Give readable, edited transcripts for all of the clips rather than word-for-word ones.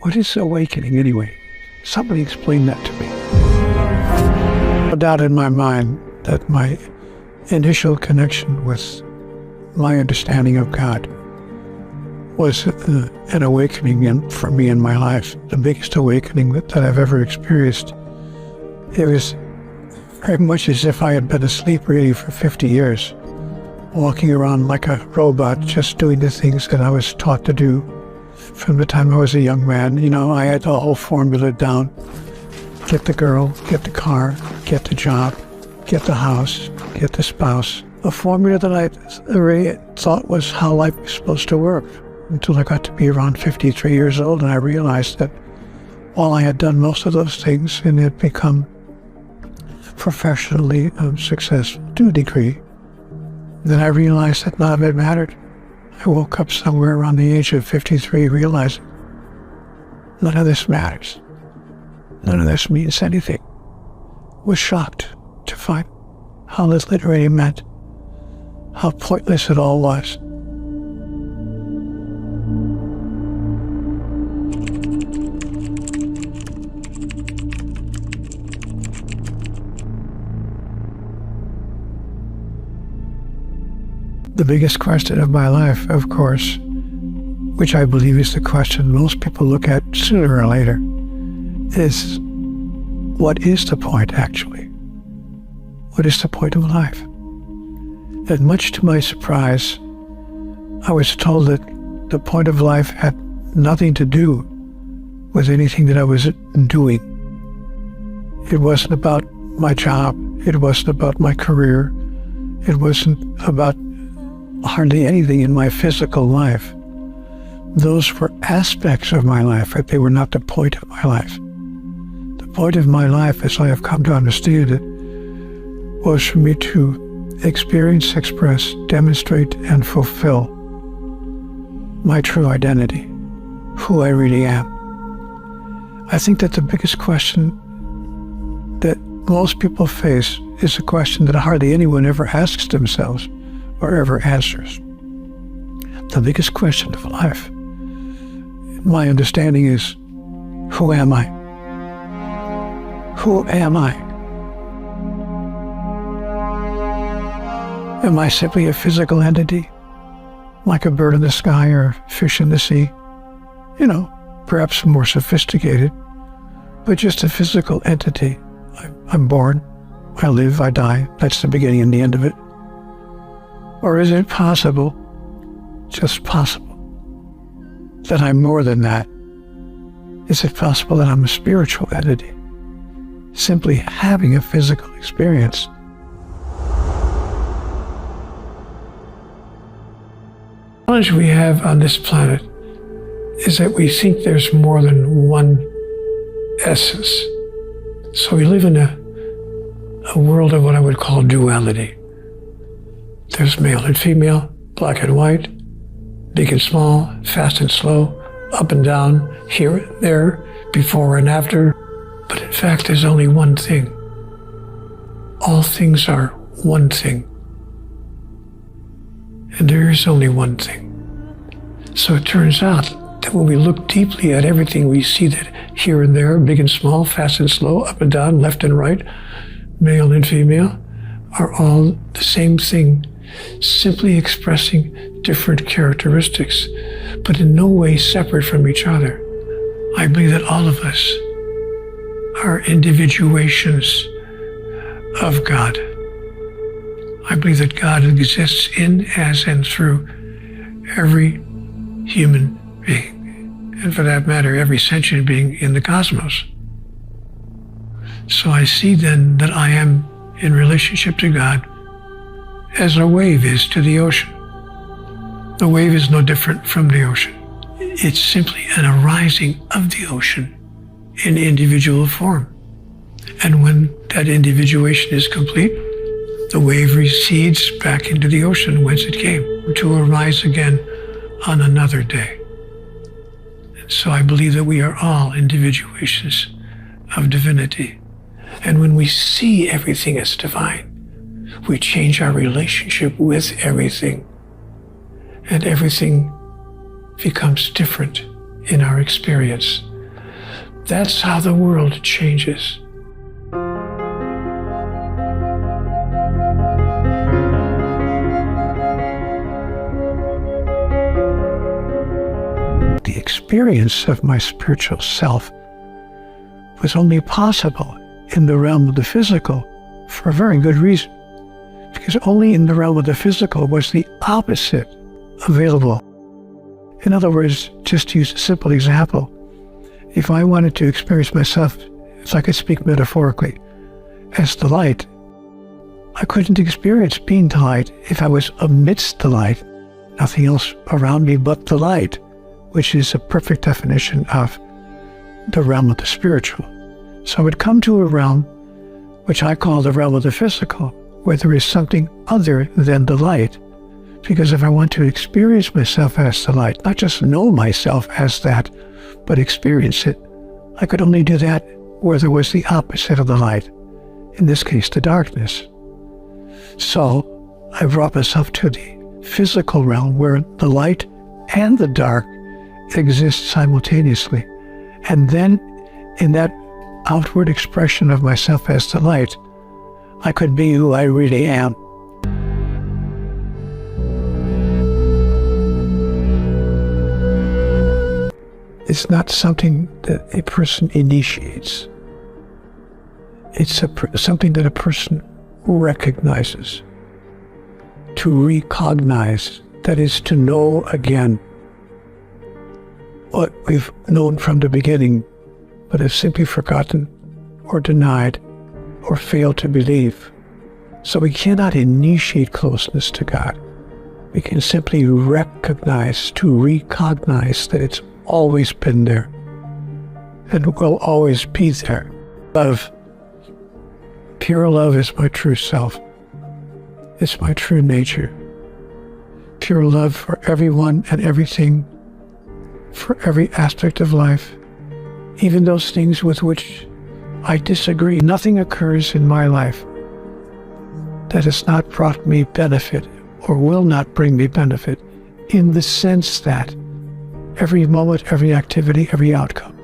What is awakening anyway? Somebody explain that to me. No doubt in my mind that my initial connection with my understanding of God was an awakening for me in my life, the biggest awakening that I've ever experienced. It was very much as if I had been asleep really for 50 years, walking around like a robot, just doing the things that I was taught to do from the time I was a young man. You know, I had the whole formula down. Get the girl, get the car, get the job, get the house, get the spouse. A formula that I really thought was how life was supposed to work, until I got to be around 53 years old and I realized that while I had done most of those things and had become professionally successful to a degree, then I realized that none of it mattered. I woke up somewhere around the age of 53 realizing none of this matters. None of this means anything. Was shocked to find how little it really meant, how pointless it all was. The biggest question of my life, of course, which I believe is the question most people look at sooner or later, is what is the point actually? What is the point of life? And much to my surprise, I was told that the point of life had nothing to do with anything that I was doing. It wasn't about my job. It wasn't about my career. It wasn't about hardly anything in my physical life. Those were aspects of my life, but they were not the point of my life. The point of my life, as I have come to understand it, was for me to experience, express, demonstrate, and fulfill my true identity, who I really am. I think that the biggest question that most people face is a question that hardly anyone ever asks themselves or ever answers. The biggest question of life, my understanding, is, who am I? Who am I? Am I simply a physical entity, like a bird in the sky or a fish in the sea? You know, perhaps more sophisticated, but just a physical entity. I'm born, I live, I die. That's the beginning and the end of it. Or is it possible, just possible, that I'm more than that? Is it possible that I'm a spiritual entity, simply having a physical experience? The challenge we have on this planet is that we think there's more than one essence. So we live in a world of what I would call duality. There's male and female, black and white, big and small, fast and slow, up and down, here and there, before and after. But in fact, there's only one thing. All things are one thing. And there is only one thing. So it turns out that when we look deeply at everything, we see that here and there, big and small, fast and slow, up and down, left and right, male and female, are all the same thing, simply expressing different characteristics, but in no way separate from each other. I believe that all of us are individuations of God. I believe that God exists in, as, and through every human being, and for that matter, every sentient being in the cosmos. So I see then that I am in relationship to God as a wave is to the ocean. The wave is no different from the ocean. It's simply an arising of the ocean in individual form. And when that individuation is complete, the wave recedes back into the ocean whence it came, to arise again on another day. And so I believe that we are all individuations of divinity. And when we see everything as divine, we change our relationship with everything, and everything becomes different in our experience. That's how the world changes. The experience of my spiritual self was only possible in the realm of the physical for a very good reason. Because only in the realm of the physical was the opposite available. In other words, just to use a simple example, if I wanted to experience myself, if I could speak metaphorically, as the light, I couldn't experience being the light if I was amidst the light, nothing else around me but the light, which is a perfect definition of the realm of the spiritual. So I would come to a realm which I call the realm of the physical, where there is something other than the light. Because if I want to experience myself as the light, not just know myself as that, but experience it, I could only do that where there was the opposite of the light, in this case, the darkness. So I brought myself to the physical realm where the light and the dark exist simultaneously. And then in that outward expression of myself as the light, I could be who I really am. It's not something that a person initiates. It's something that a person recognizes. To recognize, that is to know again what we've known from the beginning, but have simply forgotten or denied or failed to believe. So we cannot initiate closeness to God. We can simply recognize, to recognize that it's always been there and will always be there. Love, pure love is my true self. It's my true nature. Pure love for everyone and everything, for every aspect of life, even those things with which I disagree. Nothing occurs in my life that has not brought me benefit or will not bring me benefit, in the sense that every moment, every activity, every outcome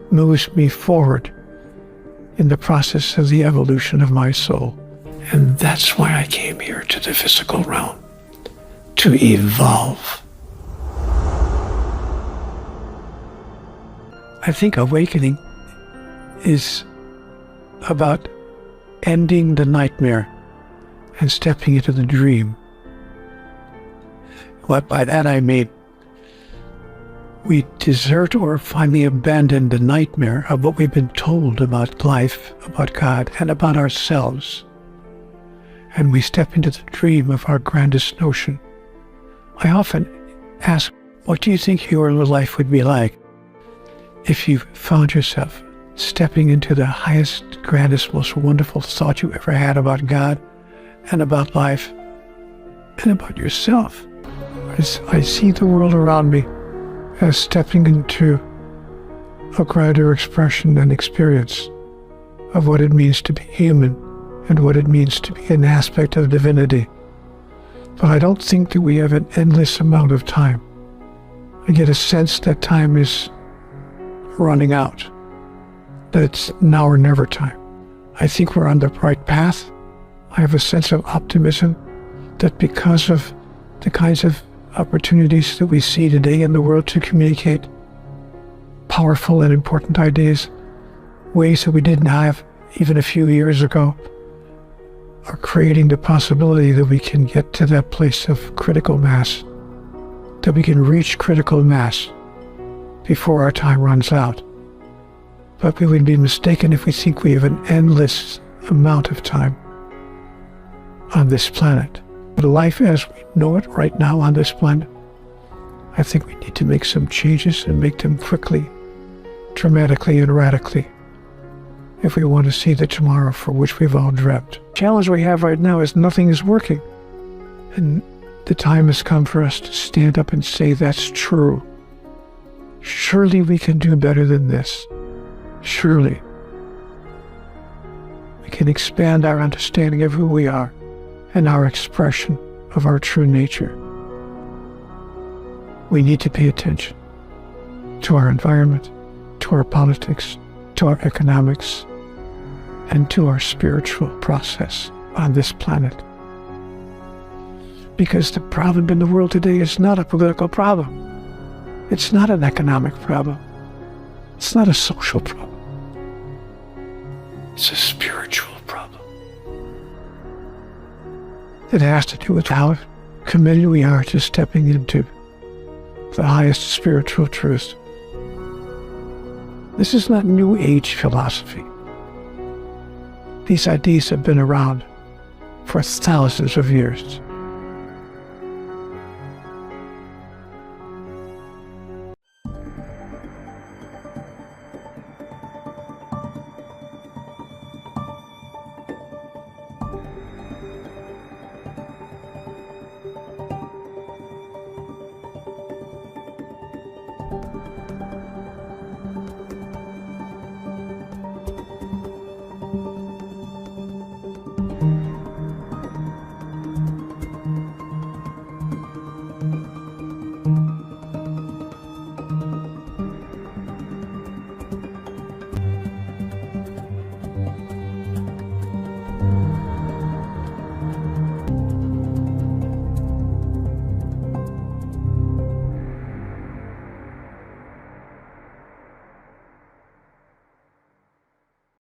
moves me forward in the process of the evolution of my soul. And that's why I came here to the physical realm, to evolve. I think awakening is about ending the nightmare and stepping into the dream. What by that I mean, we desert or finally abandon the nightmare of what we've been told about life, about God, and about ourselves. And we step into the dream of our grandest notion. I often ask, what do you think your life would be like if you found yourself stepping into the highest, grandest, most wonderful thought you ever had about God and about life and about yourself? I see the world around me as stepping into a grander expression and experience of what it means to be human and what it means to be an aspect of divinity. But I don't think that we have an endless amount of time. I get a sense that time is running out, that it's now or never time. I think we're on the right path. I have a sense of optimism that because of the kinds of opportunities that we see today in the world to communicate powerful and important ideas, ways that we didn't have even a few years ago, are creating the possibility that we can get to that place of critical mass, that we can reach critical mass before our time runs out. But we would be mistaken if we think we have an endless amount of time on this planet. Life as we know it right now on this planet, I think we need to make some changes and make them quickly, dramatically and radically, if we want to see the tomorrow for which we've all dreamt. The challenge we have right now is nothing is working. And the time has come for us to stand up and say that's true. Surely we can do better than this. Surely we can expand our understanding of who we are and our expression of our true nature. We need to pay attention to our environment, to to our politics, to our economics, and to our spiritual process on this planet. Because the problem in the world today is not a political problem. It's not an economic problem. It's not a social problem. It's a spiritual problem. It has to do with how committed we are to stepping into the highest spiritual truth. This is not New Age philosophy. These ideas have been around for thousands of years.